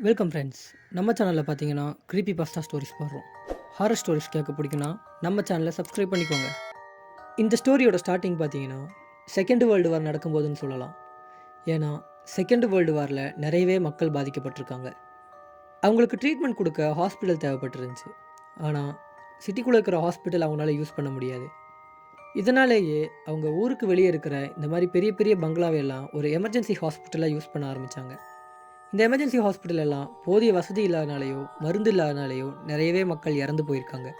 Welcome friends. நம்ம சேனலில் பார்த்தீங்கன்னா க்ரீப்பி பாஸ்டா ஸ்டோரிஸ் போடுறோம். ஹாரர் ஸ்டோரிஸ் கேட்க பிடிக்குன்னா நம்ம சேனலை சப்ஸ்கிரைப் பண்ணிக்கோங்க. இந்த ஸ்டோரியோட ஸ்டார்டிங் பார்த்தீங்கன்னா செகண்ட் வேர்ல்டு வார் நடக்கும்போதுன்னு சொல்லலாம். ஏன்னா செகண்ட் வேர்ல்டு வாரில் நிறையவே மக்கள் பாதிக்கப்பட்டிருக்காங்க. அவங்களுக்கு ட்ரீட்மெண்ட் கொடுக்க ஹாஸ்பிட்டல் தேவைப்பட்டிருந்துச்சு. ஆனால் சிட்டிக்குள்ளே இருக்கிற ஹாஸ்பிட்டல் அவங்களால யூஸ் பண்ண முடியாது. இதனாலேயே அவங்க ஊருக்கு வெளியே இருக்கிற இந்த மாதிரி பெரிய பெரிய பங்களாவையெல்லாம் ஒரு எமர்ஜென்சி ஹாஸ்பிட்டலாக யூஸ் பண்ண ஆரம்பித்தாங்க. இந்த எமர்ஜென்சி ஹாஸ்பிட்டல் எல்லாம் போதிய வசதி இல்லாதனாலேயோ மருந்து இல்லாதனாலேயோ நிறையவே மக்கள் இறந்து போயிருக்காங்க.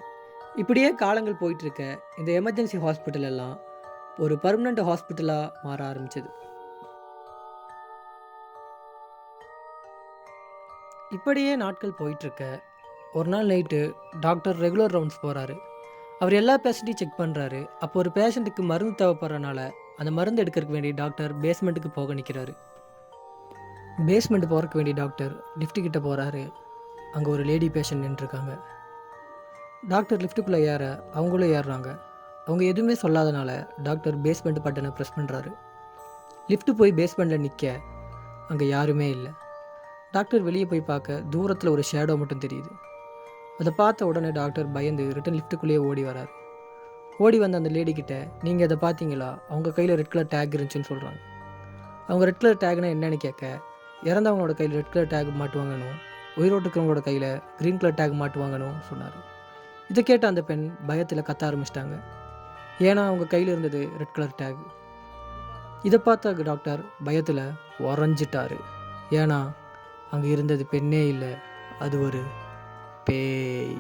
இப்படியே காலங்கள் போயிட்டுருக்க இந்த எமர்ஜென்சி ஹாஸ்பிட்டல் எல்லாம் ஒரு பர்மனண்ட் ஹாஸ்பிட்டலாக மாற ஆரம்பிச்சது. இப்படியே நாட்கள் போயிட்டுருக்க ஒரு நாள் நைட்டு டாக்டர் ரெகுலர் ரவுண்ட்ஸ் போகிறாரு. அவர் எல்லா பேஷண்ட்டையும் செக் பண்ணுறாரு. அப்போ ஒரு பேஷண்ட்டுக்கு மருந்து தேவைப்படுறனால அந்த மருந்து எடுக்கிறதுக்கு வேண்டிய டாக்டர் பேஸ்மெண்ட்டுக்கு போக நிற்கிறாரு. பேஸ்மெண்ட் போகிறக்கு வேண்டிய டாக்டர் லிஃப்ட்டு கிட்டே போகிறாரு. அங்கே ஒரு லேடி பேஷண்ட் நின்றுருக்காங்க. டாக்டர் லிஃப்ட்டுக்குள்ளே ஏற அவங்களும் ஏறுறாங்க. அவங்க எதுவுமே சொல்லாதனால டாக்டர் பேஸ்மெண்ட் பட்டனை ப்ரெஸ் பண்ணுறாரு. லிஃப்ட்டு போய் பேஸ்மெண்ட்டில் நிற்க அங்கே யாருமே இல்லை. டாக்டர் வெளியே போய் பார்க்க தூரத்தில் ஒரு ஷேடோ மட்டும் தெரியுது. அதை பார்த்த உடனே டாக்டர் பயந்து ரிட்டன் லிஃப்ட்டுக்குள்ளேயே ஓடி வராரு. ஓடி வந்த அந்த லேடிக்கிட்ட நீங்கள் அதை பார்த்தீங்களா, அவங்க கையில் ரெட் கலர் டேக் இருந்துச்சுன்னு சொல்கிறாங்க. அவங்க ரெட் கலர் டேக்னா என்னன்னு கேட்க, இறந்தவங்களோட கையில் ரெட் கலர் டேக் மாட்டுவாங்கணும், உயிரோட்டு இருக்கிறவங்களோட கையில் க்ரீன் கலர் டேக் மாட்டுவாங்கன்னு சொன்னார். இதை கேட்ட அந்த பெண் பயத்தில் கத்த ஆரம்பிச்சிட்டாங்க. ஏன்னா அவங்க கையில் இருந்தது ரெட் கலர் டேக். இதை பார்த்த டாக்டர் பயத்தில் உறைஞ்சிட்டாரு. ஏன்னா அங்கே இருந்தது பெண்ணே இல்லை, அது ஒரு பேய்.